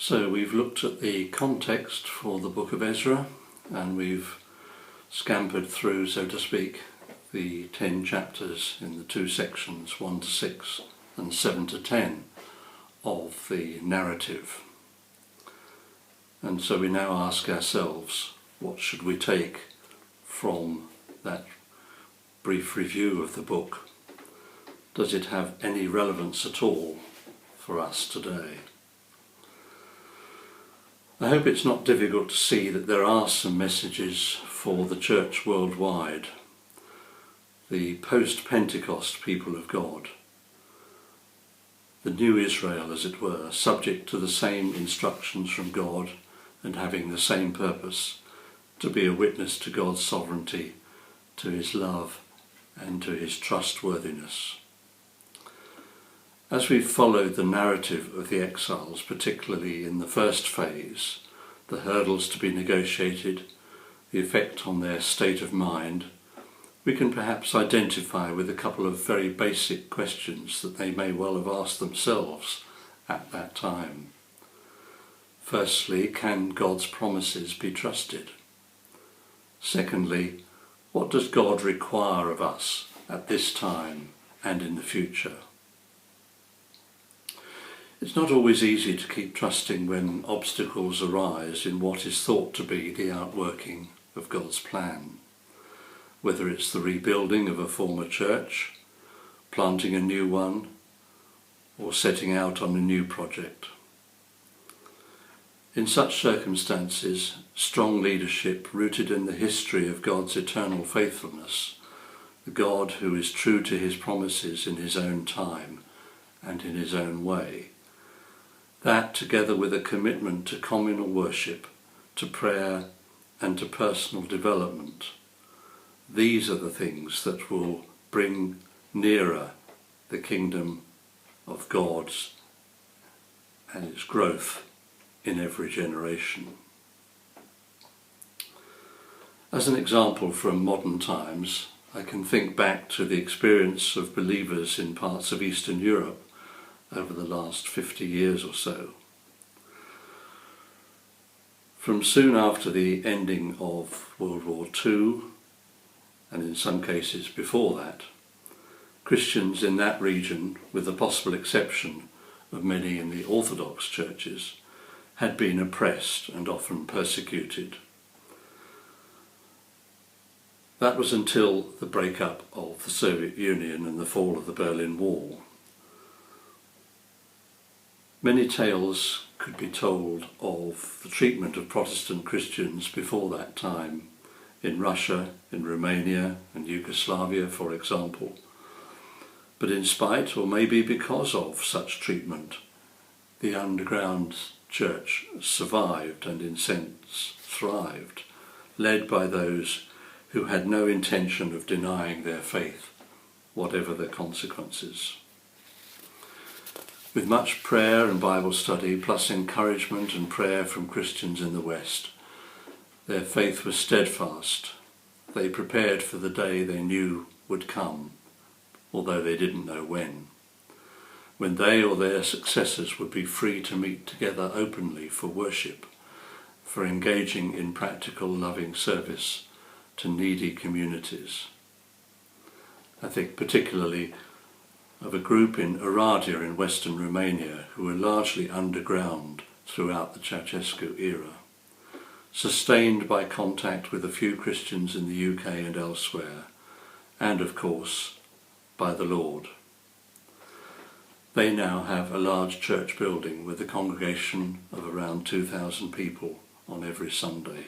So we've looked at the context for the book of Ezra, and we've scampered through, so to speak, the 10 chapters in the two sections, 1 to 6 and 7 to 10 of the narrative. And so we now ask ourselves, what should we take from that brief review of the book? Does it have any relevance at all for us today? I hope it's not difficult to see that there are some messages for the church worldwide, the post-Pentecost people of God, the new Israel, as it were, subject to the same instructions from God and having the same purpose, to be a witness to God's sovereignty, to his love and to his trustworthiness. As we've followed the narrative of the exiles, particularly in the first phase, the hurdles to be negotiated, the effect on their state of mind, we can perhaps identify with a couple of very basic questions that they may well have asked themselves at that time. Firstly, can God's promises be trusted? Secondly, what does God require of us at this time and in the future? It's not always easy to keep trusting when obstacles arise in what is thought to be the outworking of God's plan. Whether it's the rebuilding of a former church, planting a new one, or setting out on a new project. In such circumstances, strong leadership rooted in the history of God's eternal faithfulness, the God who is true to his promises in his own time and in his own way, that together with a commitment to communal worship, to prayer and to personal development, these are the things that will bring nearer the kingdom of God and its growth in every generation. As an example from modern times, I can think back to the experience of believers in parts of Eastern Europe over the last 50 years or so. From soon after the ending of World War II, and in some cases before that, Christians in that region, with the possible exception of many in the Orthodox churches, had been oppressed and often persecuted. That was until the breakup of the Soviet Union and the fall of the Berlin Wall. Many tales could be told of the treatment of Protestant Christians before that time, in Russia, in Romania and Yugoslavia, for example. But in spite, or maybe because of, such treatment, the underground church survived and in sense thrived, led by those who had no intention of denying their faith, whatever the consequences. With much prayer and Bible study, plus encouragement and prayer from Christians in the West, their faith was steadfast. They prepared for the day they knew would come, although they didn't know when they or their successors would be free to meet together openly for worship, for engaging in practical loving service to needy communities. I think particularly of a group in Oradea in western Romania who were largely underground throughout the Ceausescu era, sustained by contact with a few Christians in the UK and elsewhere, and of course by the Lord. They now have a large church building with a congregation of around 2,000 people on every Sunday.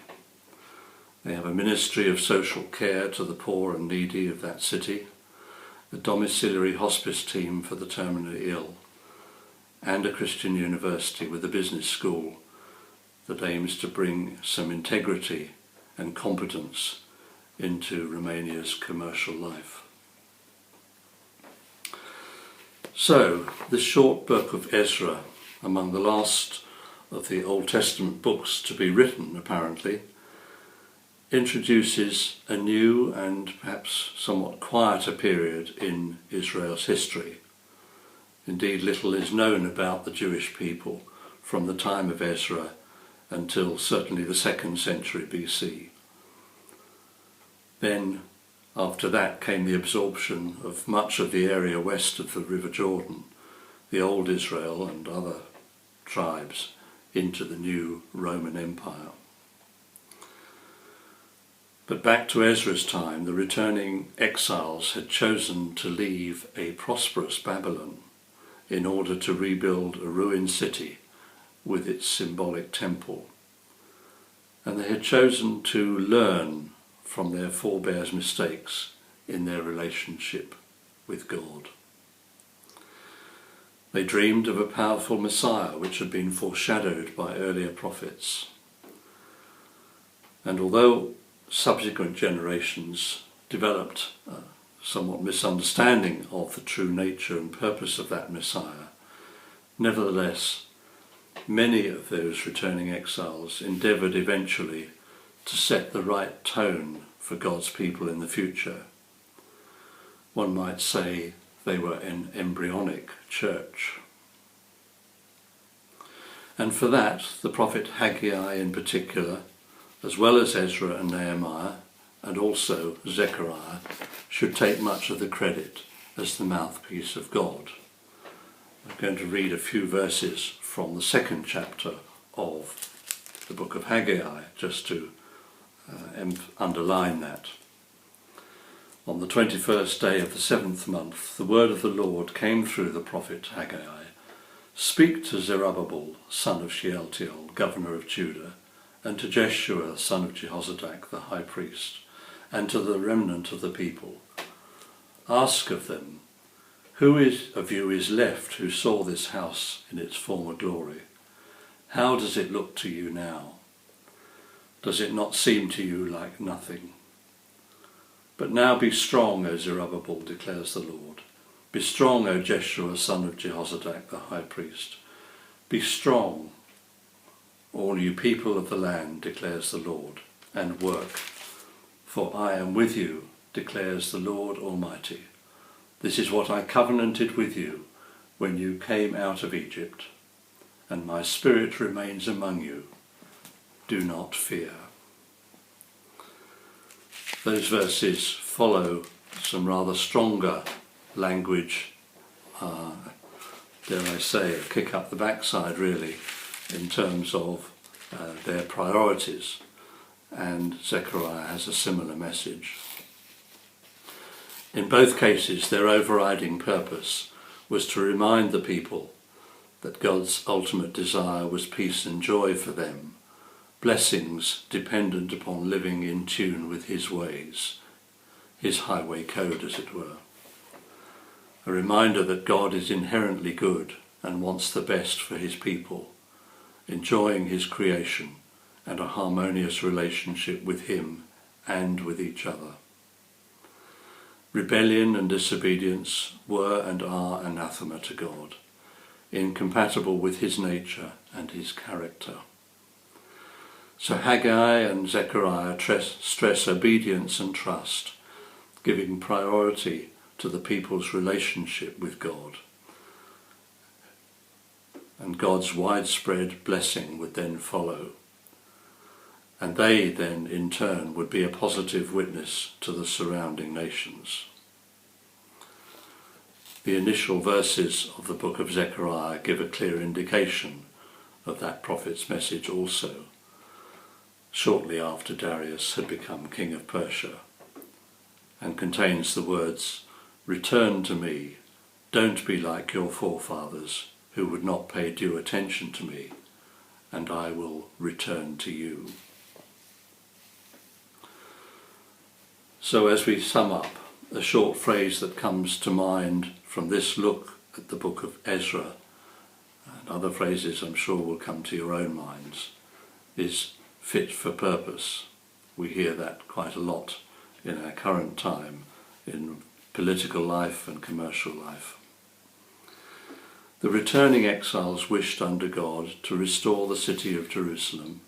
They have a ministry of social care to the poor and needy of that city, a domiciliary hospice team for the terminally ill, and a Christian university with a business school that aims to bring some integrity and competence into Romania's commercial life. So, this short book of Ezra, among the last of the Old Testament books to be written, apparently, introduces a new and perhaps somewhat quieter period in Israel's history. Indeed, little is known about the Jewish people from the time of Ezra until certainly the 2nd century BC. Then, after that, came the absorption of much of the area west of the River Jordan, the old Israel and other tribes, into the new Roman Empire. But back to Ezra's time, the returning exiles had chosen to leave a prosperous Babylon in order to rebuild a ruined city with its symbolic temple. And they had chosen to learn from their forebears' mistakes in their relationship with God. They dreamed of a powerful Messiah which had been foreshadowed by earlier prophets. And although subsequent generations developed a somewhat misunderstanding of the true nature and purpose of that Messiah, nevertheless, many of those returning exiles endeavoured eventually to set the right tone for God's people in the future. One might say they were an embryonic church. And for that, the prophet Haggai in particular, as well as Ezra and Nehemiah, and also Zechariah, should take much of the credit as the mouthpiece of God. I'm going to read a few verses from the 2nd chapter of the book of Haggai, just to underline that. On the 21st day of the 7th month, the word of the Lord came through the prophet Haggai. Speak to Zerubbabel, son of Shealtiel, governor of Judah, and to Jeshua, son of Jehozadak, the high priest, and to the remnant of the people. Ask of them, who of you is left who saw this house in its former glory? How does it look to you now? Does it not seem to you like nothing? But now be strong, O Zerubbabel, declares the Lord. Be strong, O Jeshua, son of Jehozadak, the high priest. Be strong, all you people of the land, declares the Lord, and work. For I am with you, declares the Lord Almighty. This is what I covenanted with you when you came out of Egypt, and my spirit remains among you. Do not fear. Those verses follow some rather stronger language, dare I say, a kick up the backside really, in terms of their priorities, and Zechariah has a similar message. In both cases, their overriding purpose was to remind the people that God's ultimate desire was peace and joy for them, blessings dependent upon living in tune with his ways, his highway code, as it were. A reminder that God is inherently good and wants the best for his people, enjoying his creation and a harmonious relationship with him and with each other. Rebellion and disobedience were and are anathema to God, incompatible with his nature and his character. So Haggai and Zechariah stress obedience and trust, giving priority to the people's relationship with God. And God's widespread blessing would then follow. And they then, in turn, would be a positive witness to the surrounding nations. The initial verses of the book of Zechariah give a clear indication of that prophet's message also, shortly after Darius had become king of Persia, and contains the words, "Return to me, don't be like your forefathers who would not pay due attention to me, and I will return to you." So as we sum up, a short phrase that comes to mind from this look at the book of Ezra, and other phrases I'm sure will come to your own minds, is fit for purpose. We hear that quite a lot in our current time, in political life and commercial life. The returning exiles wished under God to restore the city of Jerusalem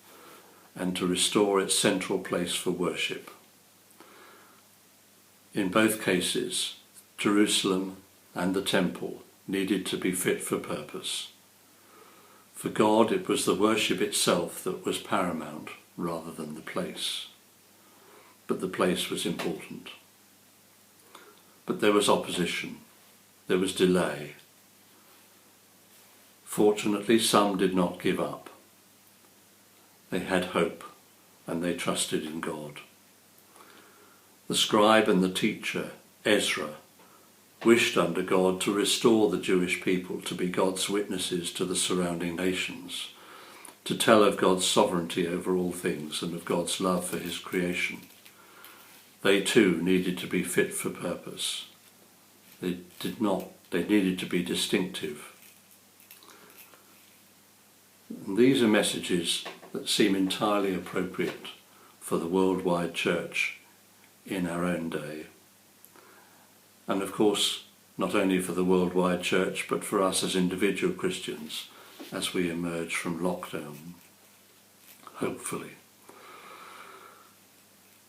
and to restore its central place for worship. In both cases, Jerusalem and the temple needed to be fit for purpose. For God, it was the worship itself that was paramount rather than the place. But the place was important. But there was opposition. There was delay. Fortunately, some did not give up. They had hope and they trusted in God. The scribe and the teacher, Ezra, wished under God to restore the Jewish people to be God's witnesses to the surrounding nations, to tell of God's sovereignty over all things and of God's love for his creation. They too needed to be fit for purpose. They needed to be distinctive. And these are messages that seem entirely appropriate for the worldwide church in our own day. And of course, not only for the worldwide church, but for us as individual Christians as we emerge from lockdown, hopefully.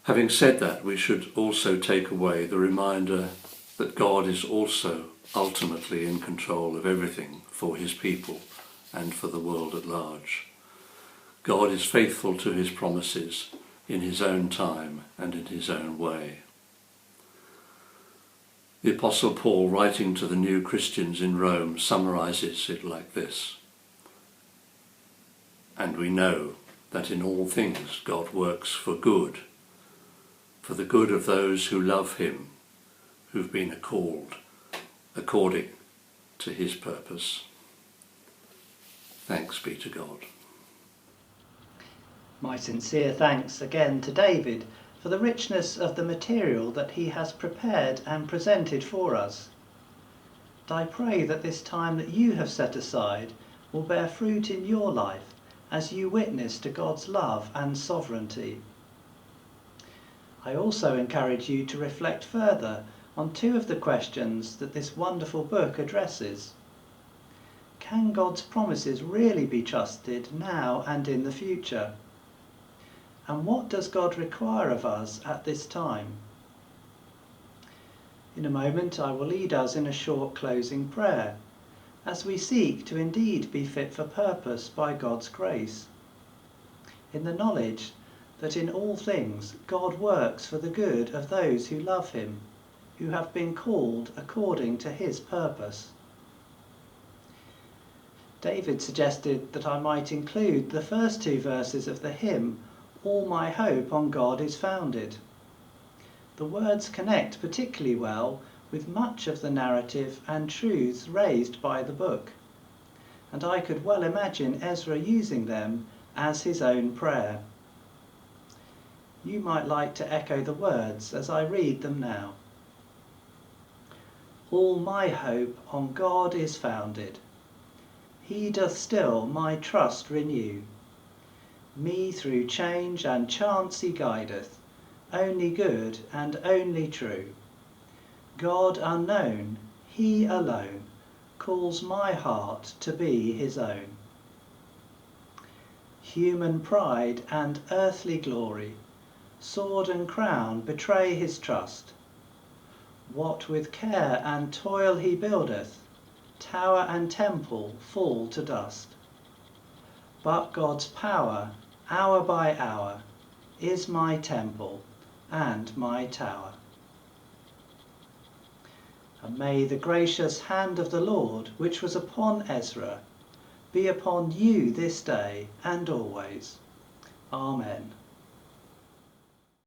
Having said that, we should also take away the reminder that God is also ultimately in control of everything for his people and for the world at large. God is faithful to his promises in his own time and in his own way. The Apostle Paul, writing to the new Christians in Rome, summarizes it like this: "And we know that in all things God works for good, for the good of those who love him, who've been called according to his purpose." Thanks be to God. My sincere thanks again to David for the richness of the material that he has prepared and presented for us. And I pray that this time that you have set aside will bear fruit in your life as you witness to God's love and sovereignty. I also encourage you to reflect further on two of the questions that this wonderful book addresses. Can God's promises really be trusted now and in the future? And what does God require of us at this time? In a moment I will lead us in a short closing prayer, as we seek to indeed be fit for purpose by God's grace, in the knowledge that in all things God works for the good of those who love him, who have been called according to his purpose. David suggested that I might include the first two verses of the hymn, "All my hope on God is founded." The words connect particularly well with much of the narrative and truths raised by the book, and I could well imagine Ezra using them as his own prayer. You might like to echo the words as I read them now. All my hope on God is founded. He doth still my trust renew. Me through change and chance he guideth, only good and only true. God unknown, he alone, calls my heart to be his own. Human pride and earthly glory, sword and crown betray his trust. What with care and toil he buildeth, tower and temple fall to dust. But God's power, hour by hour, is my temple and my tower. And may the gracious hand of the Lord, which was upon Ezra, be upon you this day and always. Amen.